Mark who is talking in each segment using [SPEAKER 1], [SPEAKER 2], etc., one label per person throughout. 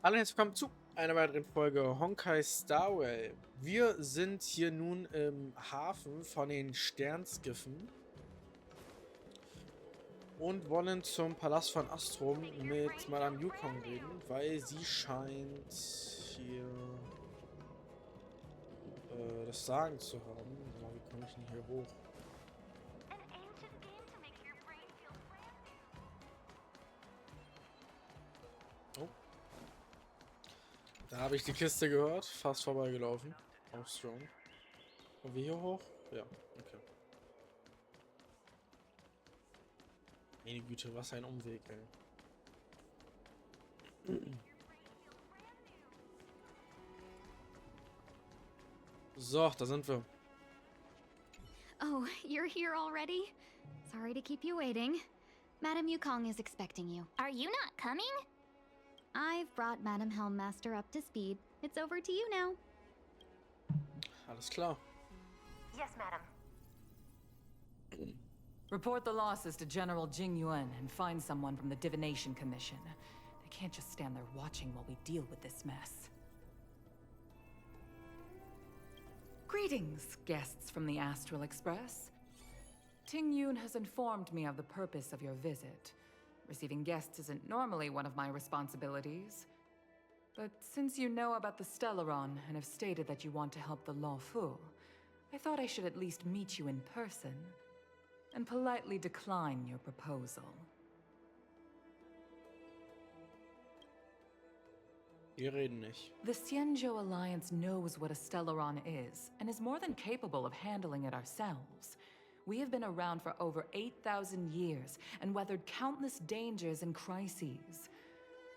[SPEAKER 1] Hallo und herzlich willkommen zu einer weiteren Folge Honkai Star Rail. Wir sind hier nun im Hafen von den Sternskiffen und wollen zum Palast von Astrum mit Madame Yukong reden, weil sie scheint hier das Sagen zu haben. Aber wie komme ich denn hier hoch? Oh. Da habe ich die Kiste gehört, fast vorbeigelaufen. Auf Strong. Kommen wir hier hoch? Ja, okay. Meine Güte, was ein Umweg, ey. So, da sind wir.
[SPEAKER 2] Oh, you're here already? Sorry to keep you waiting. Madame Yukong is expecting you.
[SPEAKER 3] Are you not coming?
[SPEAKER 2] I've brought Madame Helmmaster up to speed. It's over to you now.
[SPEAKER 1] Alles klar.
[SPEAKER 3] Yes, madam.
[SPEAKER 4] Report the losses to General Jing Yuan and find someone from the Divination Commission. They can't just stand there watching while we deal with this mess. Greetings, guests from the Astral Express. Ting Yun has informed me of the purpose of your visit. Receiving guests isn't normally one of my responsibilities. But since you know about the Stellaron and have stated that you want to help the Law Fu, I thought I should at least meet you in person and politely decline your proposal.
[SPEAKER 1] Wir reden nicht.
[SPEAKER 4] The Xianzhou Alliance knows what a Stellaron is, and is more than capable of handling it ourselves. We have been around for over 8,000 years, and weathered countless dangers and crises.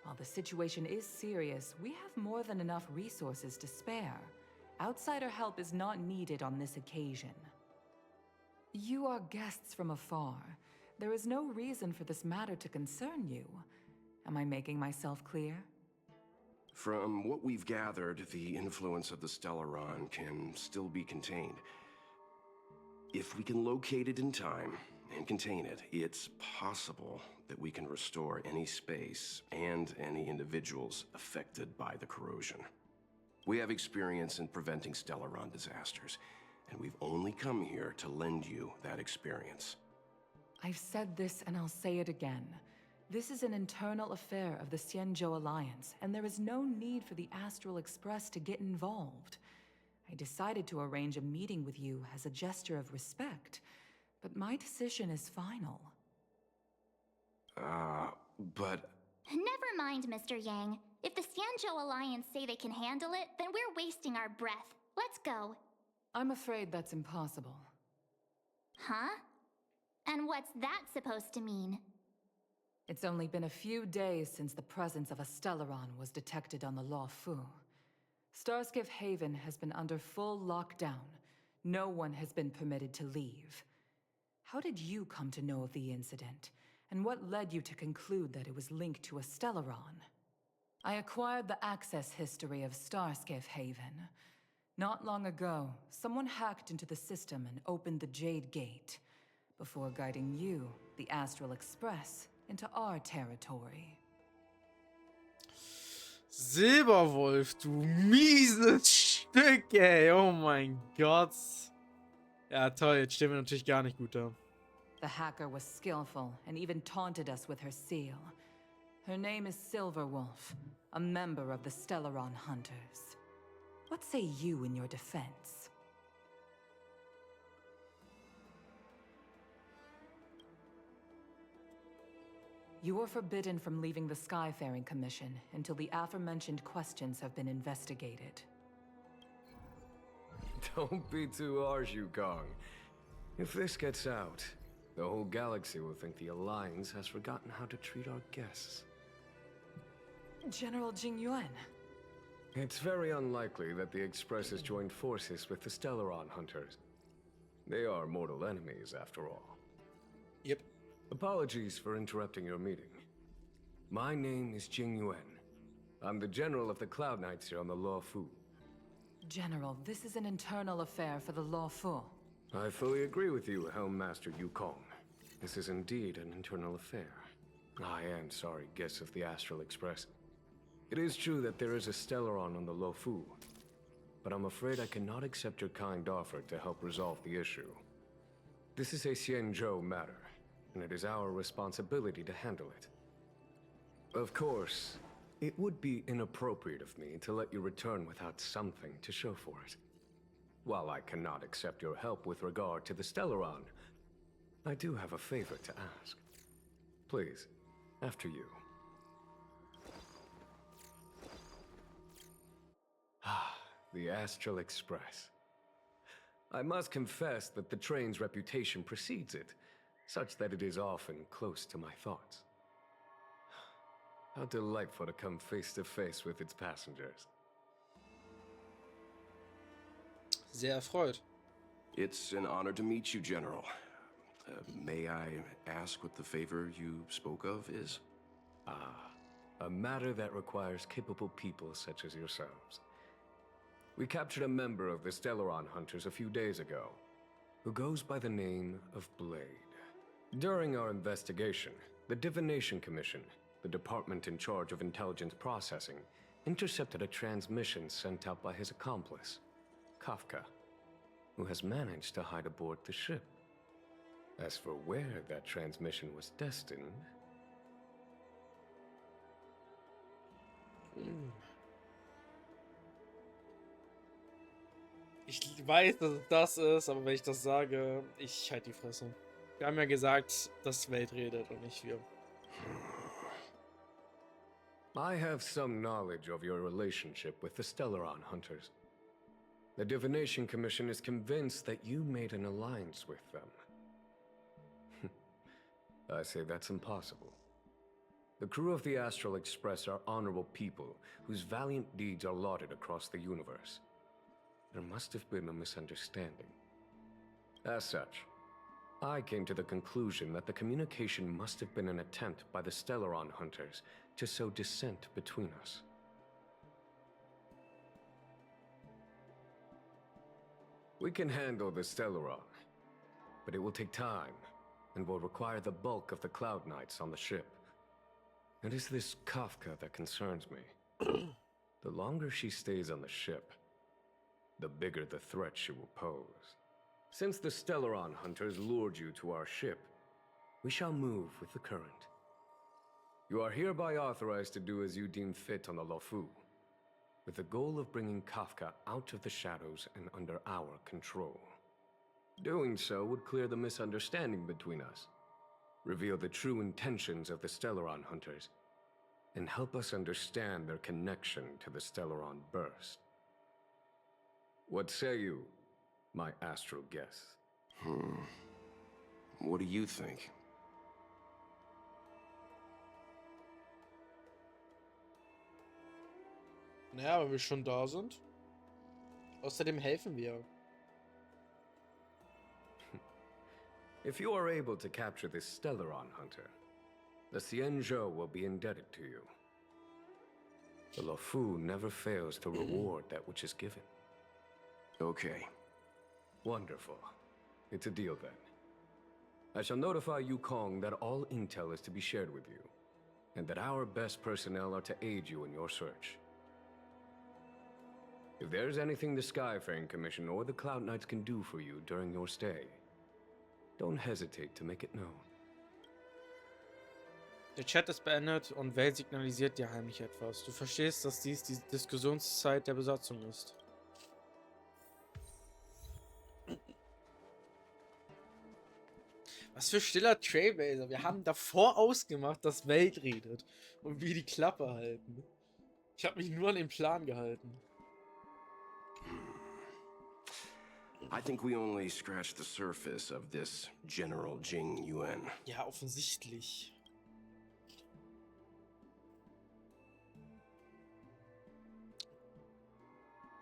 [SPEAKER 4] While the situation is serious, we have more than enough resources to spare. Outsider help is not needed on this occasion. You are guests from afar. There is no reason for this matter to concern you. Am I making myself clear?
[SPEAKER 5] From what we've gathered, the influence of the Stellaron can still be contained. If we can locate it in time and contain it, it's possible that we can restore any space and any individuals affected by the corrosion. We have experience in preventing Stellaron disasters, and we've only come here to lend you that experience.
[SPEAKER 4] I've said this and I'll say it again. This is an internal affair of the Xianzhou Alliance, and there is no need for the Astral Express to get involved. I decided to arrange a meeting with you as a gesture of respect, but my decision is final.
[SPEAKER 5] But...
[SPEAKER 3] Never mind, Mr. Yang. If the Xianzhou Alliance say they can handle it, then we're wasting our breath. Let's go.
[SPEAKER 4] I'm afraid that's impossible.
[SPEAKER 3] Huh? And what's that supposed to mean?
[SPEAKER 4] It's only been a few days since the presence of a Stellaron was detected on the Law Fu. Starskiff Haven has been under full lockdown. No one has been permitted to leave. How did you come to know of the incident? And what led you to conclude that it was linked to a Stellaron? I acquired the access history of Starskiff Haven. Not long ago, someone hacked into the system and opened the Jade Gate, before guiding you, the Astral Express, into our territory.
[SPEAKER 1] Silberwolf, du mieses Stück, ey. Oh mein Gott. Ja, toll. Jetzt stehen wir natürlich gar nicht gut da.
[SPEAKER 4] The hacker was skillful and even taunted us with her seal. Her name is Silverwolf, a member of the Stellaron Hunters. What say you in your defense? You are forbidden from leaving the Skyfaring Commission until the aforementioned questions have been investigated.
[SPEAKER 6] Don't be too harsh, Yukong. If this gets out, the whole galaxy will think the Alliance has forgotten how to treat our guests.
[SPEAKER 4] General Jing Yuan.
[SPEAKER 6] It's very unlikely that the Express has joined forces with the Stellaron Hunters. They are mortal enemies, after all.
[SPEAKER 1] Yep.
[SPEAKER 6] Apologies for interrupting your meeting. My name is Jing Yuan. I'm the general of the Cloud Knights here on the Law Fu.
[SPEAKER 4] General, this is an internal affair for the Law Fu.
[SPEAKER 6] I fully agree with you, Helmmaster Yukong. This is indeed an internal affair. I am sorry, guests of the Astral Express. It is true that there is a Stellaron on the Lofu, but I'm afraid I cannot accept your kind offer to help resolve the issue. This is a Xianzhou matter, and it is our responsibility to handle it. Of course, it would be inappropriate of me to let you return without something to show for it. While I cannot accept your help with regard to the Stellaron, I do have a favor to ask. Please, after you. Ah, the Astral Express. I must confess that the train's reputation precedes it, such that it is often close to my thoughts. How delightful to come face to face with its passengers.
[SPEAKER 1] Sehr erfreut.
[SPEAKER 5] It's an honor to meet you, General. May I ask what the favor you spoke of is?
[SPEAKER 6] Ah, a matter that requires capable people such as yourselves. We captured a member of the Stellaron Hunters a few days ago, who goes by the name of Blade. During our investigation, the Divination Commission, the department in charge of intelligence processing, intercepted a transmission sent out by his accomplice, Kafka, who has managed to hide aboard the ship. As for where that transmission was destined...
[SPEAKER 1] Ich weiß, dass es das ist, aber wenn ich das sage, ich halt die Fresse. Wir haben ja gesagt, dass Welt redet und nicht wir.
[SPEAKER 6] I have some knowledge of your relationship with the Stellaron Hunters. The Divination Commission is convinced that you made an alliance with them. I say that's impossible. The crew of the Astral Express are honorable people whose valiant deeds are lauded across the universe. There must have been a misunderstanding. As such, I came to the conclusion that the communication must have been an attempt by the Stellaron Hunters to sow dissent between us. We can handle the Stellaron, but it will take time and will require the bulk of the Cloud Knights on the ship. It is this Kafka that concerns me. The longer she stays on the ship, the bigger the threat she will pose. Since the Stellaron Hunters lured you to our ship, we shall move with the current. You are hereby authorized to do as you deem fit on the Lofu, with the goal of bringing Kafka out of the shadows and under our control. Doing so would clear the misunderstanding between us, reveal the true intentions of the Stellaron Hunters, and help us understand their connection to the Stellaron Burst. What say you, my astral guests?
[SPEAKER 5] What do you think?
[SPEAKER 1] Naja, wenn wir schon da sind. Außerdem helfen wir.
[SPEAKER 6] If you are able to capture this Stellaron Hunter, the Xianzhou will be indebted to you. The Lofu never fails to reward that which is given.
[SPEAKER 5] Okay.
[SPEAKER 6] Wonderful. It's a deal then. I shall notify Yukong that all intel is to be shared with you, and that our best personnel are to aid you in your search. If there is anything the Skyfaring Commission or the Cloud Knights can do for you during your stay, don't hesitate to make it known.
[SPEAKER 1] Der Chat ist beendet und Welt signalisiert dir heimlich etwas. Du verstehst, dass dies die Diskussionszeit der Besatzung ist. Was für stiller Trailblazer. Wir haben davor ausgemacht, dass Welt redet und wir die Klappe halten. Ich habe mich nur an den Plan gehalten.
[SPEAKER 5] I think we only scratched the surface of this General Jing Yuan.
[SPEAKER 1] Ja, offensichtlich.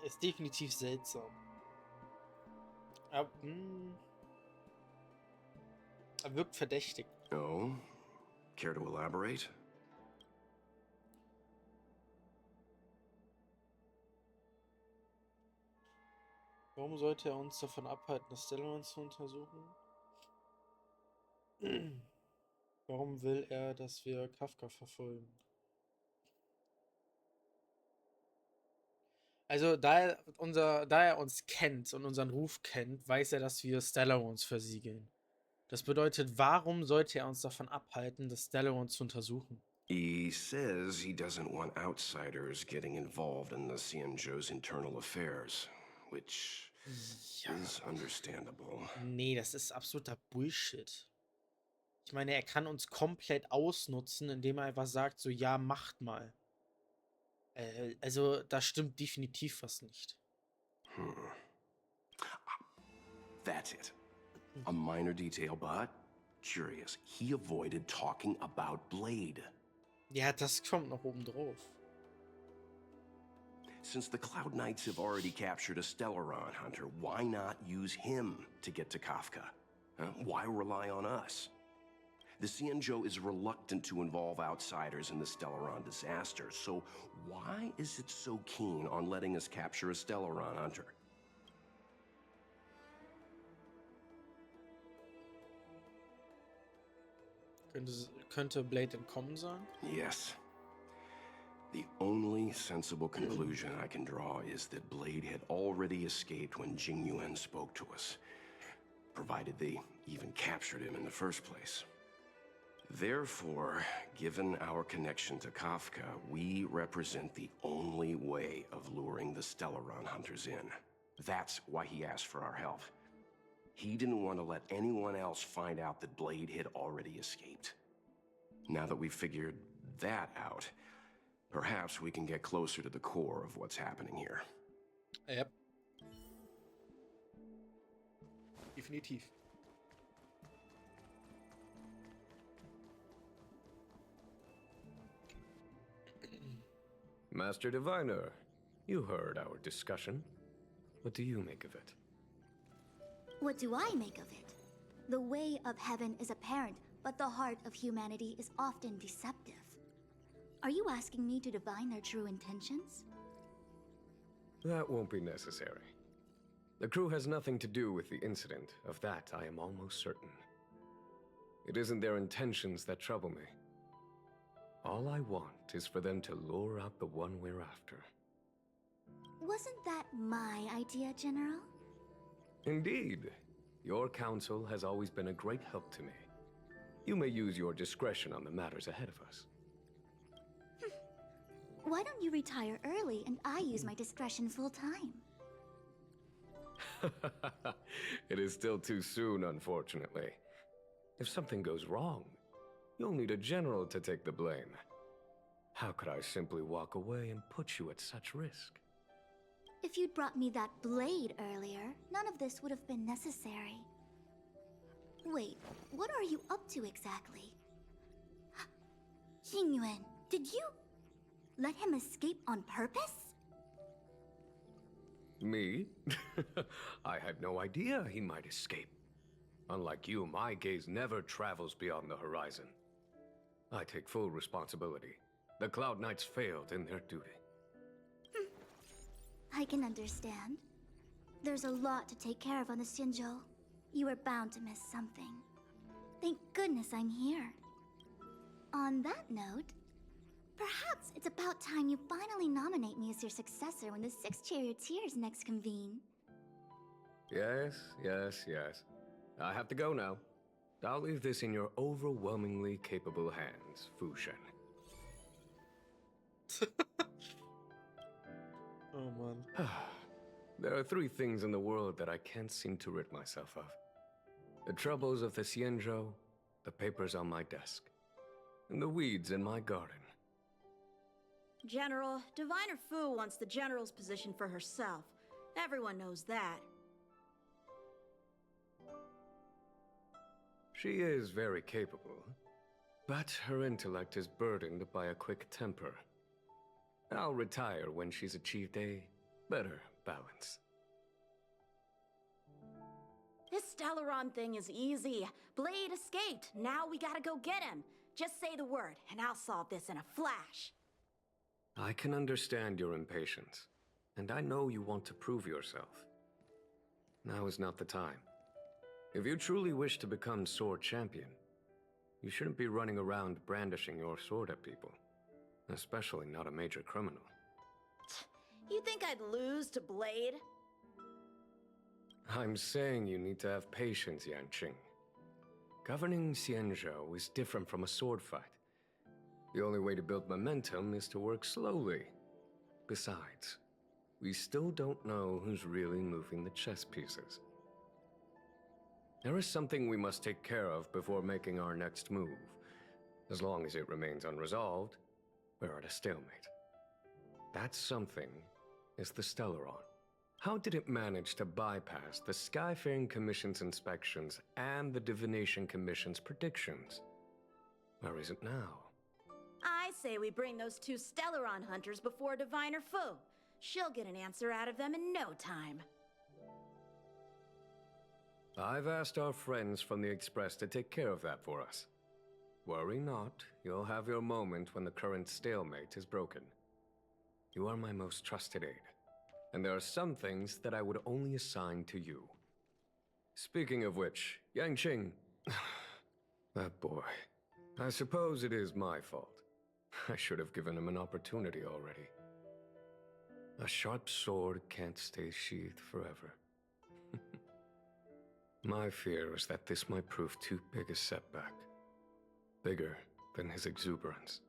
[SPEAKER 1] Ist definitiv seltsam. Aber, er wirkt verdächtig.
[SPEAKER 5] Oh? Care to elaborate?
[SPEAKER 1] Warum sollte er uns davon abhalten, das Stellaron zu untersuchen? Warum will er, dass wir Kafka verfolgen? Also, da er uns kennt und unseren Ruf kennt, weiß er, dass wir Stellarons versiegeln. Das bedeutet, warum sollte er uns davon abhalten, das Stellaron zu untersuchen?
[SPEAKER 5] He says he doesn't want outsiders getting involved in the Xianzhou's internal affairs, which
[SPEAKER 1] Ja.
[SPEAKER 5] is understandable.
[SPEAKER 1] Nee, das ist absoluter Bullshit. Ich meine, er kann uns komplett ausnutzen, indem er einfach sagt, so, ja, macht mal. Also, da stimmt definitiv was nicht.
[SPEAKER 5] That's it. A minor detail, but curious. He avoided talking about Blade.
[SPEAKER 1] Ja, das kommt noch oben drauf.
[SPEAKER 5] Since the Cloud Knights have already captured a Stellaron hunter, why not use him to get to Kafka? Why rely on us? The Xianzhou is reluctant to involve outsiders in the Stellaron disaster, so why is it so keen on letting us capture a Stellaron hunter?
[SPEAKER 1] Könnte Blade entkommen sein?
[SPEAKER 5] Yes. The only sensible conclusion I can draw is that Blade had already escaped when Jing Yuan spoke to us, provided they even captured him in the first place. Therefore, given our connection to Kafka, we represent the only way of luring the Stellaron hunters in. That's why he asked for our help. He didn't want to let anyone else find out that Blade had already escaped. Now that we've figured that out, perhaps we can get closer to the core of what's happening here.
[SPEAKER 1] Yep. Definitiv.
[SPEAKER 6] Master Diviner, you heard our discussion. What do you make of it?
[SPEAKER 3] What do I make of it? The way of heaven is apparent, but the heart of humanity is often deceptive. Are you asking me to divine their true intentions?
[SPEAKER 6] That won't be necessary. The crew has nothing to do with the incident, of that I am almost certain. It isn't their intentions that trouble me. All I want is for them to lure out the one we're after.
[SPEAKER 3] Wasn't that my idea, General?
[SPEAKER 6] Indeed. Your counsel has always been a great help to me. You may use your discretion on the matters ahead of us.
[SPEAKER 3] Why don't you retire early and I use my discretion full time?
[SPEAKER 6] It is still too soon, unfortunately. If something goes wrong, you'll need a general to take the blame. How could I simply walk away and put you at such risk?
[SPEAKER 3] If you'd brought me that blade earlier, none of this would have been necessary. Wait, what are you up to exactly? Xingyuan, did you let him escape on purpose?
[SPEAKER 6] Me? I had no idea he might escape. Unlike you, my gaze never travels beyond the horizon. I take full responsibility. The Cloud Knights failed in their duty.
[SPEAKER 3] I can understand. There's a lot to take care of on the Xinzhou. You were bound to miss something. Thank goodness I'm here. On that note, perhaps it's about time you finally nominate me as your successor when the Six Charioteers next convene.
[SPEAKER 6] Yes. I have to go now. I'll leave this in your overwhelmingly capable hands, Fu Shen.
[SPEAKER 1] Oh, man.
[SPEAKER 6] There are three things in the world that I can't seem to rid myself of. The troubles of the Xianzhou, the papers on my desk, and the weeds in my garden.
[SPEAKER 7] General, Diviner Fu wants the General's position for herself. Everyone knows that.
[SPEAKER 6] She is very capable, but her intellect is burdened by a quick temper. I'll retire when she's achieved a better balance.
[SPEAKER 7] This Stellaron thing is easy. Blade escaped. Now we gotta go get him. Just say the word, and I'll solve this in a flash.
[SPEAKER 6] I can understand your impatience, and I know you want to prove yourself. Now is not the time. If you truly wish to become Sword Champion, you shouldn't be running around brandishing your sword at people. Especially not a major criminal.
[SPEAKER 7] You think I'd lose to Blade?
[SPEAKER 6] I'm saying you need to have patience, Yanqing. Governing Xianzhou is different from a sword fight. The only way to build momentum is to work slowly. Besides, we still don't know who's really moving the chess pieces. There is something we must take care of before making our next move. As long as it remains unresolved, we're at a stalemate. That something is the Stellaron. How did it manage to bypass the Skyfaring Commission's inspections and the Divination Commission's predictions? Where is it now?
[SPEAKER 7] I say we bring those two Stellaron hunters before Diviner Fu. She'll get an answer out of them in no time.
[SPEAKER 6] I've asked our friends from the Express to take care of that for us. Worry not, you'll have your moment when the current stalemate is broken. You are my most trusted aide, and there are some things that I would only assign to you. Speaking of which, Yanqing, that boy, I suppose it is my fault. I should have given him an opportunity already. A sharp sword can't stay sheathed forever. My fear is that this might prove too big a setback. Bigger than his exuberance.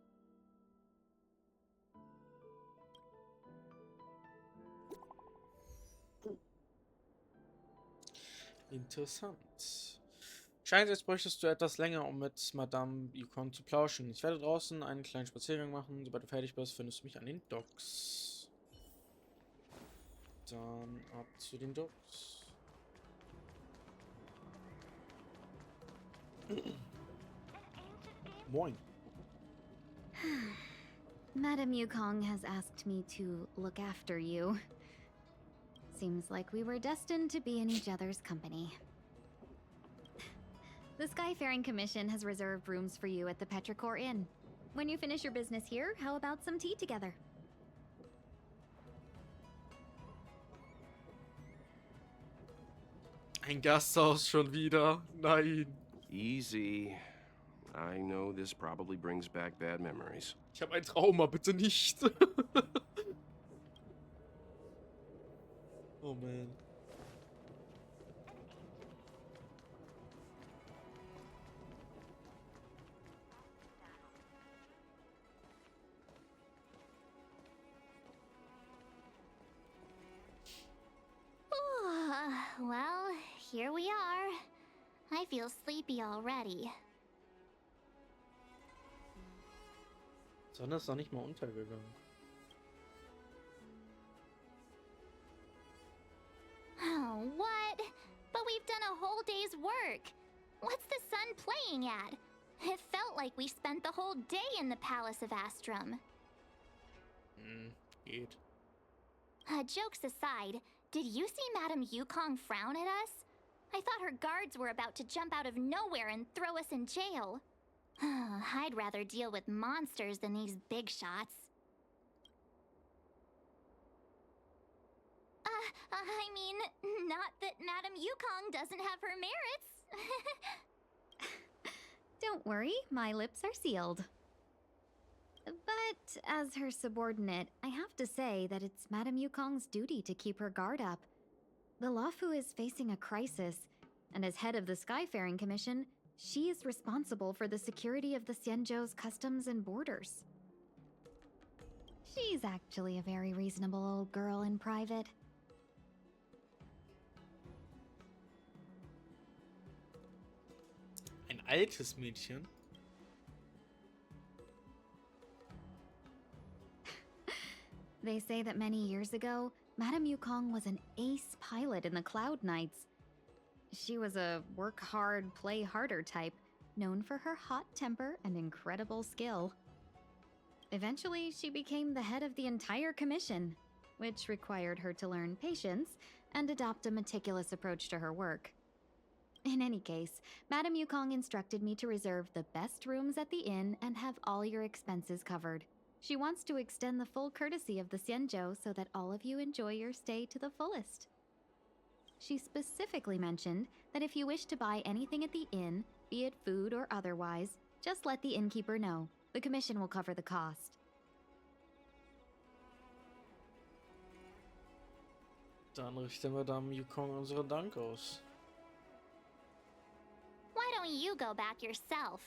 [SPEAKER 1] Interessant. Scheint, als bräuchtest du etwas länger, um mit Madame Yukon zu plauschen. Ich werde draußen einen kleinen Spaziergang machen. Sobald du fertig bist, findest du mich an den Docks. Dann ab zu den Docks. Moin.
[SPEAKER 2] Madame Yukong has asked me to look after you. Seems like we were destined to be in each other's company. The Skyfaring Commission has reserved rooms for you at the Petrichor Inn. When you finish your business here, how about some tea together?
[SPEAKER 1] Ein Gasthaus schon wieder. Nein.
[SPEAKER 5] Easy. I know this probably brings back bad memories.
[SPEAKER 1] Ich habe ein Trauma, bitte nicht. Oh man.
[SPEAKER 3] Well, here we are. I feel sleepy already.
[SPEAKER 1] Sonne ist noch nicht mal untergegangen.
[SPEAKER 3] Oh, what? But we've done a whole day's work. What's the sun playing at? It felt like we spent the whole day in the Palace of Astrum.
[SPEAKER 1] Geht.
[SPEAKER 3] Jokes aside, did you see Madame Yukong frown at us? I thought her guards were about to jump out of nowhere and throw us in jail. I'd rather deal with monsters than these big shots. I mean, not that Madame Yukong doesn't have her merits.
[SPEAKER 2] Don't worry, my lips are sealed. But as her subordinate, I have to say that it's Madame Yukong's duty to keep her guard up. The Luofu is facing a crisis, and as head of the Skyfaring Commission, she is responsible for the security of the Xianzhou's customs and borders. She's actually a very reasonable old girl in private.
[SPEAKER 1] Ein altes Mädchen.
[SPEAKER 2] They say that many years ago, Madame Yukong was an ace pilot in the Cloud Knights. She was a work hard, play harder type, known for her hot temper and incredible skill. Eventually, she became the head of the entire commission, which required her to learn patience and adopt a meticulous approach to her work. In any case, Madame Yukong instructed me to reserve the best rooms at the inn and have all your expenses covered. She wants to extend the full courtesy of the Xianzhou so that all of you enjoy your stay to the fullest. She specifically mentioned that if you wish to buy anything at the inn, be it food or otherwise, just let the innkeeper know. The commission will cover the cost.
[SPEAKER 1] Dann richten wir Dame Yukong unseren Dank aus.
[SPEAKER 3] Why don't you go back yourself?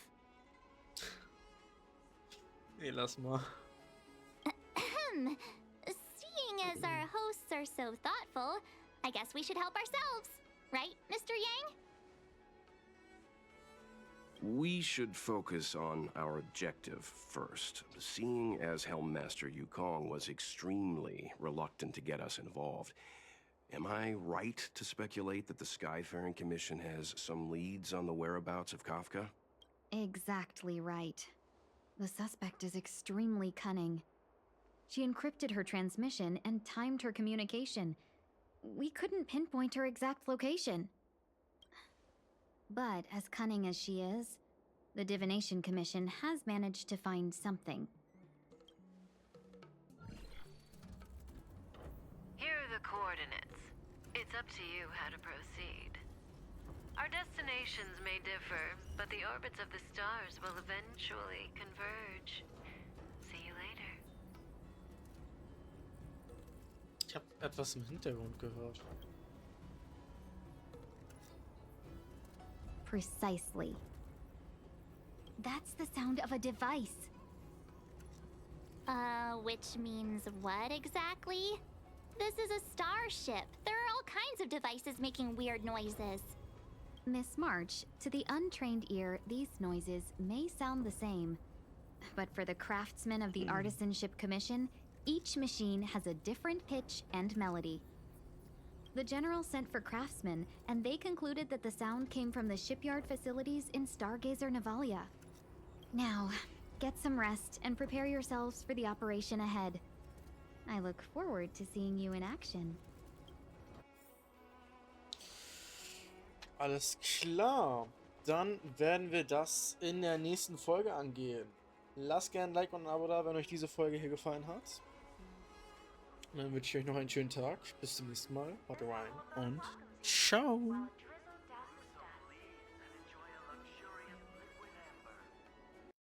[SPEAKER 1] Nee, lass mal.
[SPEAKER 3] Seeing as our hosts are so thoughtful, I guess we should help ourselves. Right, Mr. Yang?
[SPEAKER 5] We should focus on our objective first. Seeing as Helmmaster Yukong was extremely reluctant to get us involved, am I right to speculate that the Skyfaring Commission has some leads on the whereabouts of Kafka?
[SPEAKER 2] Exactly right. The suspect is extremely cunning. She encrypted her transmission and timed her communication. We couldn't pinpoint her exact location. But as cunning as she is, the Divination Commission has managed to find something.
[SPEAKER 8] Here are the coordinates. It's up to you how to proceed. Our destinations may differ, but the orbits of the stars will eventually converge. See you later.
[SPEAKER 1] Ich habe etwas im Hintergrund gehört.
[SPEAKER 2] Precisely. That's the sound of a device.
[SPEAKER 3] Which means what exactly? This is a starship. There are all kinds of devices making weird noises.
[SPEAKER 2] Miss March, to the untrained ear, these noises may sound the same. But for the craftsmen of the Artisanship Commission, each machine has a different pitch and melody. The General sent for craftsmen, and they concluded that the sound came from the shipyard facilities in Stargazer Navalia. Now, get some rest and prepare yourselves for the operation ahead. I look forward to seeing you in action.
[SPEAKER 1] Alles klar. Dann werden wir das in der nächsten Folge angehen. Lasst gerne ein Like und ein Abo da, wenn euch diese Folge hier gefallen hat. Und dann wünsche ich euch noch einen schönen Tag. Bis zum nächsten Mal. Haut rein und ciao.